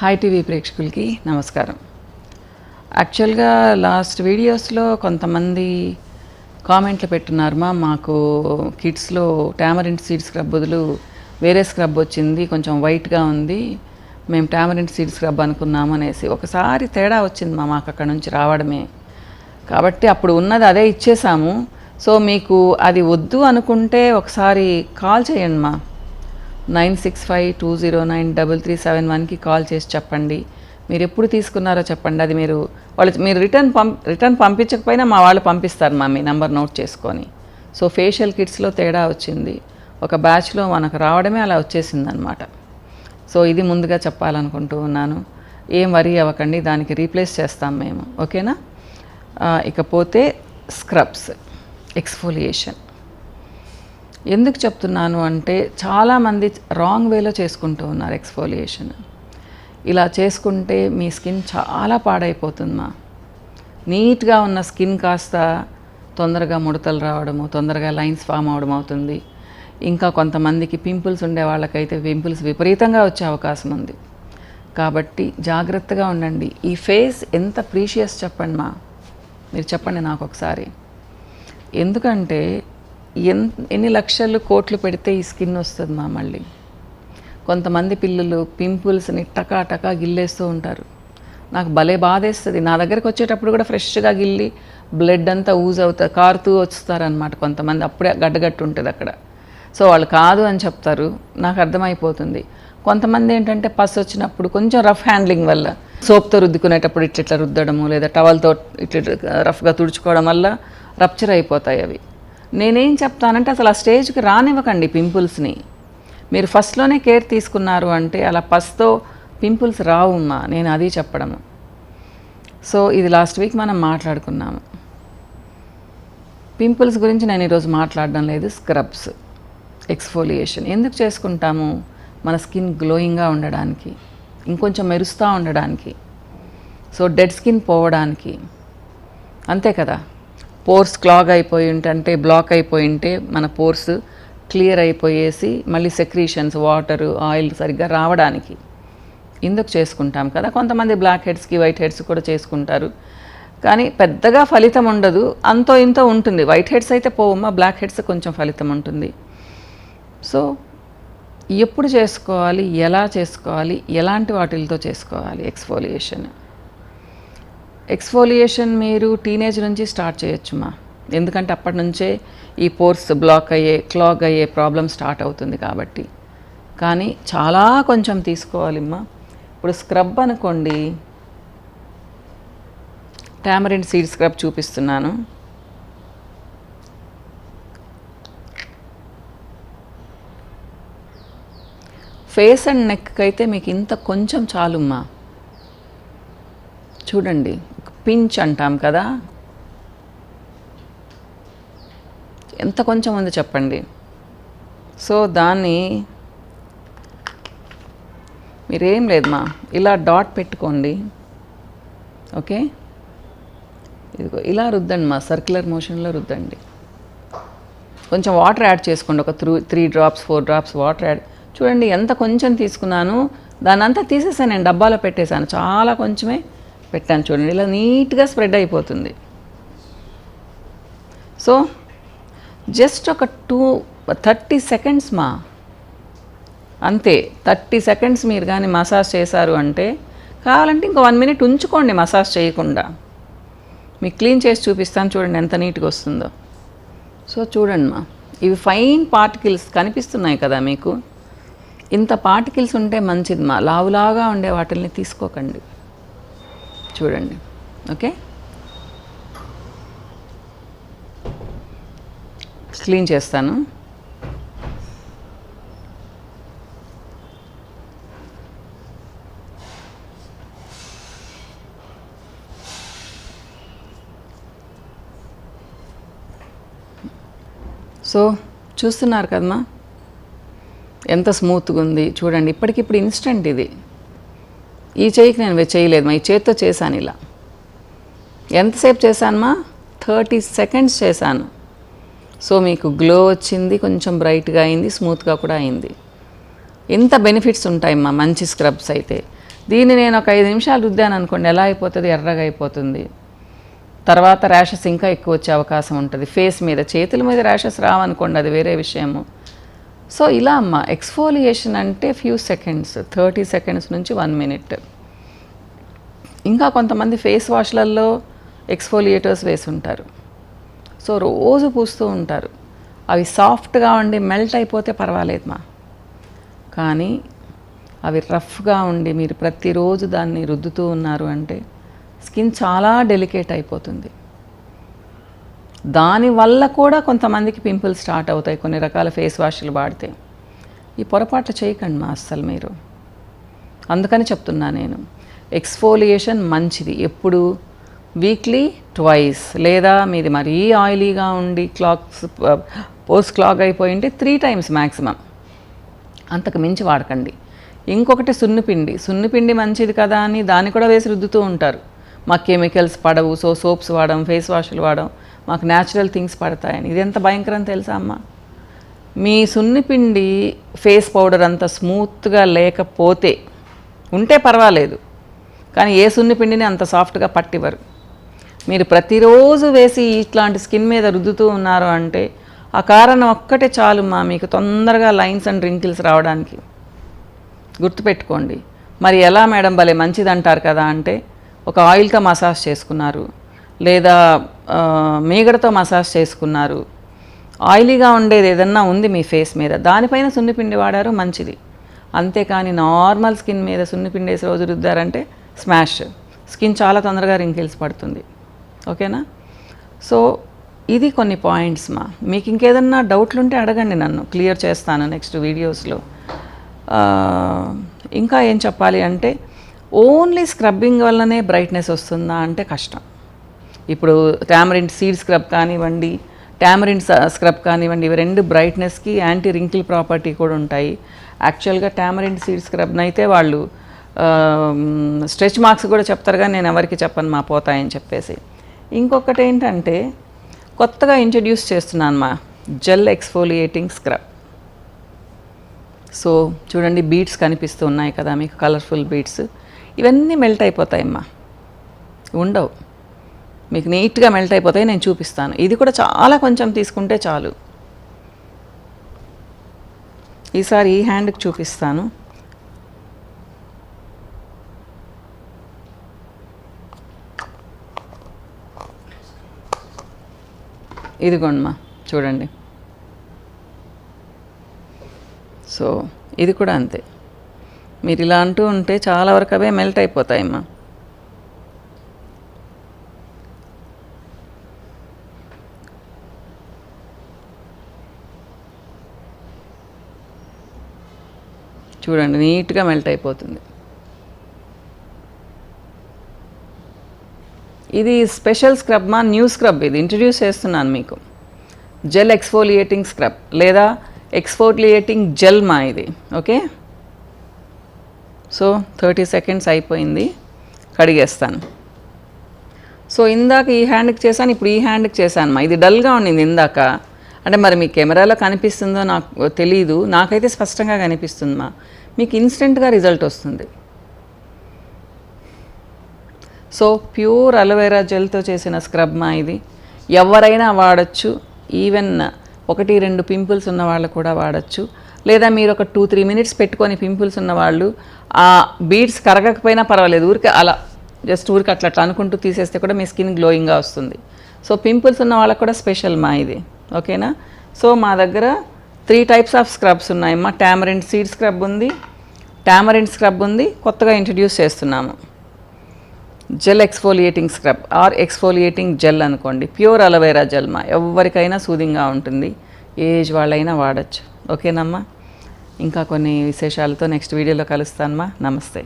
Hi TV ప్రేక్షకులకి నమస్కారం. యాక్చువల్గా లాస్ట్ వీడియోస్లో కొంతమంది కామెంట్లు పెట్టున్నారు, మాకు కిడ్స్లో టామరిన్ సీడ్ స్క్రబ్ బదులు వేరే స్క్రబ్ వచ్చింది, కొంచెం వైట్గా ఉంది, మేము టామరిన్ సీడ్ స్క్రబ్ అనుకున్నాము అనేసి. ఒకసారి తేడా వచ్చింది మాకు అక్కడ నుంచి రావడమే, కాబట్టి అప్పుడు ఉన్నది అదే ఇచ్చేసాము. సో మీకు అది వద్దు అనుకుంటే ఒకసారి కాల్ చేయండి 9652093371కి కాల్ చేసి చెప్పండి మీరు ఎప్పుడు తీసుకున్నారో చెప్పండి. అది మీరు రిటర్న్ పంపించకపోయినా మా వాళ్ళు పంపిస్తారు మీ నెంబర్ నోట్ చేసుకొని. సో ఫేషియల్ కిట్స్లో తేడా వచ్చింది, ఒక బ్యాచ్లో మనకు రావడమే అలా వచ్చేసింది అనమాట. సో ఇది ముందుగా చెప్పాలనుకుంటూ ఉన్నాను. ఏం వరీ అవ్వకండి, దానికి రీప్లేస్ చేస్తాం మేము, ఓకేనా. ఇకపోతే స్క్రబ్స్, ఎక్స్ఫోలియేషన్ ఎందుకు చెప్తున్నాను అంటే చాలామంది రాంగ్ వేలో చేసుకుంటూ ఉన్నారు ఎక్స్ఫోలియేషన్. ఇలా చేసుకుంటే మీ స్కిన్ చాలా పాడైపోతుందమ్మా. నీట్గా ఉన్న స్కిన్ కాస్త తొందరగా ముడతలు రావడము, తొందరగా లైన్స్ ఫామ్ అవడం అవుతుంది. ఇంకా కొంతమందికి పింపుల్స్ ఉండే వాళ్ళకైతే పింపుల్స్ విపరీతంగా వచ్చే అవకాశం ఉంది. కాబట్టి జాగ్రత్తగా ఉండండి. ఈ ఫేస్ ఎంత ప్రీషియస్ చెప్పండి మీరు చెప్పండి నాకు ఒకసారి. ఎందుకంటే ఎన్ని లక్షలు కోట్లు పెడితే ఈ స్కిన్ వస్తుంది మళ్ళీ. కొంతమంది పిల్లలు పింపుల్స్ని టకా గిల్లేస్తూ ఉంటారు. నాకు భలే బాధేస్తుంది. నా దగ్గరికి వచ్చేటప్పుడు కూడా ఫ్రెష్గా గిల్లి బ్లడ్ అంతా యూజ్ అవుతుంది, కారుతూ వస్తారనమాట కొంతమంది. అప్పుడే గడ్డగట్టు ఉంటుంది అక్కడ. సో వాళ్ళు కాదు అని చెప్తారు, నాకు అర్థమైపోతుంది. కొంతమంది ఏంటంటే పస్ వచ్చినప్పుడు కొంచెం రఫ్ హ్యాండ్లింగ్ వల్ల సోప్తో రుద్దుకునేటప్పుడు ఇట్లా రుద్దడము, లేదా టవల్తో ఇట్లా రఫ్గా తుడుచుకోవడం వల్ల రప్చర్ అయిపోతాయి అవి. నేనేం చెప్తానంటే అసలు ఆ స్టేజ్కి రానివ్వకండి పింపుల్స్ని. మీరు ఫస్ట్లోనే కేర్ తీసుకున్నారు అంటే అలా పస్తో పింపుల్స్ రావుమ్మా, నేను అది చెప్పడము. సో ఇది లాస్ట్ వీక్ మనం మాట్లాడుకున్నాము. పింపుల్స్ గురించి నేను ఈరోజు మాట్లాడడం లేదు. స్క్రబ్స్, ఎక్స్ఫోలియేషన్ ఎందుకు చేసుకుంటాము? మన స్కిన్ గ్లోయింగ్గా ఉండడానికి, ఇంకొంచెం మెరుస్తూ ఉండడానికి, సో డెడ్ స్కిన్ పోవడానికి, అంతే కదా. పోర్స్ క్లాగ్ అయిపోయి ఉంటే, బ్లాక్ అయిపోయి ఉంటే మన పోర్స్ క్లియర్ అయిపోయేసి మళ్ళీ సెక్రీషన్స్, వాటర్, ఆయిల్ సరిగ్గా రావడానికి ఇందుకు చేసుకుంటాం కదా. కొంతమంది బ్లాక్ హెడ్స్కి, వైట్ హెడ్స్ కూడా చేసుకుంటారు, కానీ పెద్దగా ఫలితం ఉండదు, అంతో ఇంతో ఉంటుంది. వైట్ హెడ్స్ అయితే పోవమ్మా, బ్లాక్ హెడ్స్ కొంచెం ఫలితం ఉంటుంది. సో ఎప్పుడు చేసుకోవాలి, ఎలా చేసుకోవాలి, ఎలాంటి వాటిలతో చేసుకోవాలి ఎక్స్ఫోలియేషన్ మీరు టీనేజ్ నుంచి స్టార్ట్ చేయొచ్చుమా. ఎందుకంటే అప్పటి నుంచే ఈ పోర్స్ క్లాగ్ అయ్యే ప్రాబ్లం స్టార్ట్ అవుతుంది కాబట్టి. కానీ చాలా కొంచెం తీసుకోవాలిమ్మా. ఇప్పుడు స్క్రబ్ అనుకోండి, టామరిన్ సీడ్ స్క్రబ్ చూపిస్తున్నాను. ఫేస్ అండ్ నెక్కి అయితే మీకు ఇంత కొంచెం చాలుమ్మా. చూడండి, పించ్ అంటాం కదా, ఎంత కొంచెం ఉంది చెప్పండి. సో దాన్ని మీరేం లేదమ్మా, ఇలా డాట్ పెట్టుకోండి, ఓకే. ఇదిగో ఇలా రుద్దండి సర్క్యులర్ మోషన్లో రుద్దండి. కొంచెం వాటర్ యాడ్ చేసుకోండి, ఒక 3 drops 4 drops వాటర్ యాడ్. చూడండి ఎంత కొంచెం తీసుకున్నాను, దాన్ని అంతా తీసేసాను, నేను డబ్బాలో పెట్టేశాను, చాలా కొంచెమే పెట్టాను. చూడండి ఇలా నీట్గా స్ప్రెడ్ అయిపోతుంది. సో జస్ట్ ఒక 30 seconds అంతే. 30 seconds మీరు కానీ మసాజ్ చేశారు అంటే, కావాలంటే ఇంకో 1 minute ఉంచుకోండి మసాజ్ చేయకుండా. మీకు క్లీన్ చేసి చూపిస్తాను, చూడండి ఎంత నీట్గా వస్తుందో. సో చూడండి ఇవి ఫైన్ పార్టికల్స్ కనిపిస్తున్నాయి కదా మీకు. ఇంత పార్టికల్స్ ఉంటే మంచిది లావులాగా ఉండే వాటిల్ని తీసుకోకండి. చూడండి, ఓకే. క్లీన్ చేస్తాను. సో చూస్తున్నారు కదమ్మా ఎంత స్మూత్గా ఉంది. చూడండి ఇప్పటికిప్పుడు ఇన్స్టెంట్ ఇది. ఈ చేయికి నేను చేయలేదు ఈ చేతితో చేశాను. ఇలా ఎంతసేపు చేశానమ్మా? 30 seconds చేశాను. సో మీకు గ్లో వచ్చింది, కొంచెం బ్రైట్గా అయింది, స్మూత్గా కూడా అయింది. ఇంత బెనిఫిట్స్ ఉంటాయమ్మా మంచి స్క్రబ్స్ అయితే. దీన్ని నేను ఒక 5 నిమిషాలు రుద్దాను అనుకోండి, ఎలా అయిపోతుంది, ఎర్రగా అయిపోతుంది. తర్వాత ర్యాషెస్ ఇంకా ఎక్కువ వచ్చే అవకాశం ఉంటుంది ఫేస్ మీద. చేతుల మీద ర్యాషెస్ రావనుకోండి, అది వేరే విషయము. సో ఇలా అమ్మ, ఎక్స్ఫోలియేషన్ అంటే ఫ్యూ సెకండ్స్, 30 సెకండ్స్ నుంచి 1 మినిట్. ఇంకా కొంతమంది ఫేస్ వాష్లలో ఎక్స్ఫోలియేటర్స్ వేసి ఉంటారు. సో రోజు పూస్తూ ఉంటారు. అవి సాఫ్ట్గా ఉండి మెల్ట్ అయిపోతే పర్వాలేదు మా, కానీ అవి రఫ్గా ఉండి మీరు ప్రతిరోజు దాన్ని రుద్దుతూ ఉన్నారు అంటే స్కిన్ చాలా డెలికేట్ అయిపోతుంది. దానివల్ల కూడా కొంతమందికి పింపుల్స్ స్టార్ట్ అవుతాయి కొన్ని రకాల ఫేస్ వాష్లు వాడితే. ఈ పొరపాట్లు చేయకండి మా అస్సలు మీరు. అందుకని చెప్తున్నా నేను, ఎక్స్ఫోలియేషన్ మంచిది. ఎప్పుడు వీక్లీ ట్వైస్, లేదా మీది మరీ ఆయిలీగా ఉండి పోస్ట్ క్లాగ్ అయిపోయి ఉంటే 3 టైమ్స్ మ్యాక్సిమం, అంతకు మించి వాడకండి. ఇంకొకటి సున్నిపిండి మంచిది కదా అని దాన్ని కూడా వేసి రుద్దుతూ ఉంటారు. మాకు కెమికల్స్ పడవు, సో సోప్స్ వాడడం, ఫేస్ వాష్లు వాడడం, మాకు న్యాచురల్ థింగ్స్ పడతాయని. ఇది ఎంత భయంకరం తెలుసా అమ్మ? మీ సున్నిపిండి ఫేస్ పౌడర్ అంత స్మూత్గా లేకపోతే ఉంటే పర్వాలేదు, కానీ ఏ సున్నిపిండిని అంత సాఫ్ట్గా పట్టివ్వరు. మీరు ప్రతిరోజు వేసి ఇట్లాంటి స్కిన్ మీద రుద్దుతూ ఉన్నారు అంటే ఆ కారణం ఒక్కటే చాలు మా, మీకు తొందరగా లైన్స్ అండ్ రింకిల్స్ రావడానికి. గుర్తుపెట్టుకోండి. మరి ఎలా మేడం, భలే మంచిది అంటారు కదా అంటే, ఒక ఆయిల్తో మసాజ్ చేసుకున్నారు, లేదా మీగడతో మసాజ్ చేసుకున్నారు, ఆయిలీగా ఉండేది ఏదన్నా ఉంది మీ ఫేస్ మీద, దానిపైన సున్నిపిండి వాడారు, మంచిది. అంతేకాని నార్మల్ స్కిన్ మీద సున్నిపిండి వేసి రోజు రుద్దారంటే స్మాష్, స్కిన్ చాలా తొందరగా రింకిల్స్ పడుతుంది. ఓకేనా? సో ఇది కొన్ని పాయింట్స్ మా. మీకు ఇంకేదన్నా డౌట్లు ఉంటే అడగండి, నన్ను క్లియర్ చేస్తాను నెక్స్ట్ వీడియోస్లో. ఇంకా ఏం చెప్పాలి అంటే, ఓన్లీ స్క్రబ్బింగ్ వల్లనే బ్రైట్నెస్ వస్తుందా అంటే కష్టం. ఇప్పుడు టామరిన్ సీడ్ స్క్రబ్ కానివ్వండి, టామరిన్ స్క్రబ్ కానివ్వండి, ఇవి 2 బ్రైట్నెస్కి యాంటీ రింకిల్ ప్రాపర్టీ కూడా ఉంటాయి. యాక్చువల్గా టామరిన్ సీడ్ స్క్రబ్ని అయితే వాళ్ళు స్ట్రెచ్ మార్క్స్ కూడా చెప్తారు, కానీ నేను ఎవరికి చెప్పను మా, పోతాయని చెప్పేసి. ఇంకొకటి ఏంటంటే, కొత్తగా ఇంట్రడ్యూస్ చేస్తున్నాను మా జెల్ ఎక్స్ఫోలియేటింగ్ స్క్రబ్. సో చూడండి, బీడ్స్ కనిపిస్తూ ఉన్నాయి కదా మీకు, కలర్ఫుల్ బీడ్స్. ఇవన్నీ మెల్ట్ అయిపోతాయమ్మా, ఉండవు, మీకు నీట్గా మెల్ట్ అయిపోతాయి. నేను చూపిస్తాను. ఇది కూడా చాలా కొంచెం తీసుకుంటే చాలు. ఈసారి ఈ హ్యాండ్కి చూపిస్తాను. ఇదిగోండమ్మా, చూడండి. సో ఇది కూడా అంతే, మీరు ఇలా అంటూ ఉంటే చాలా వరకు అవే మెల్ట్ అయిపోతాయమ్మా. చూడండి, నీట్గా మెల్ట్ అయిపోతుంది. ఇది స్పెషల్ స్క్రబ్ మా, న్యూ స్క్రబ్. ఇది ఇంట్రడ్యూస్ చేస్తున్నాను మీకు, జెల్ ఎక్స్ఫోలియేటింగ్ స్క్రబ్ లేదా ఎక్స్ఫోలియేటింగ్ జెల్ మా ఇది. ఓకే, సో 30 సెకండ్స్ అయిపోయింది, కడిగేస్తాను. సో ఇందాక ఈ హ్యాండ్కి చేశాను, ఇప్పుడు ఈ హ్యాండ్కి చేశాను మా. ఇది డల్గా ఉండింది ఇందాక, అంటే మరి మీ కెమెరాలో కనిపిస్తుందో నాకు తెలీదు, నాకైతే స్పష్టంగా కనిపిస్తుంది మా. మీకు ఇన్స్టెంట్గా రిజల్ట్ వస్తుంది. సో ప్యూర్ అలోవెరా జెల్తో చేసిన స్క్రబ్ మా ఇది. ఎవరైనా వాడచ్చు, ఈవెన్ 1-2 పింపుల్స్ ఉన్న వాళ్ళు కూడా వాడచ్చు. లేదా మీరు ఒక 2-3 మినిట్స్ పెట్టుకొని పింపుల్స్ ఉన్నవాళ్ళు ఆ బీడ్స్ కరగకపోయినా పర్వాలేదు, ఊరికే అలా జస్ట్ ఊరికి అట్లా అనుకుంటూ తీసేస్తే కూడా మీ స్కిన్ గ్లోయింగ్గా వస్తుంది. సో పింపుల్స్ ఉన్న వాళ్ళకు కూడా స్పెషల్ మా ఇది. ఓకేనా? సో మా దగ్గర 3 టైప్స్ ఆఫ్ స్క్రబ్స్ ఉన్నాయమ్మా. టామరిన్ సీడ్ స్క్రబ్ ఉంది, టామరిన్ స్క్రబ్ ఉంది, కొత్తగా ఇంట్రడ్యూస్ చేస్తున్నాము gel exfoliating scrub or exfoliating gel అనుకోండి. ప్యూర్ అలోవెరా జెల్ మా, ఎవరికైనా సూదింగ్గా ఉంటుంది, ఏజ్ వాళ్ళైనా వాడచ్చు. ఓకేనమ్మా? ఇంకా కొన్ని విశేషాలతో నెక్స్ట్ వీడియోలో కలుస్తానమ్మా. నమస్తే.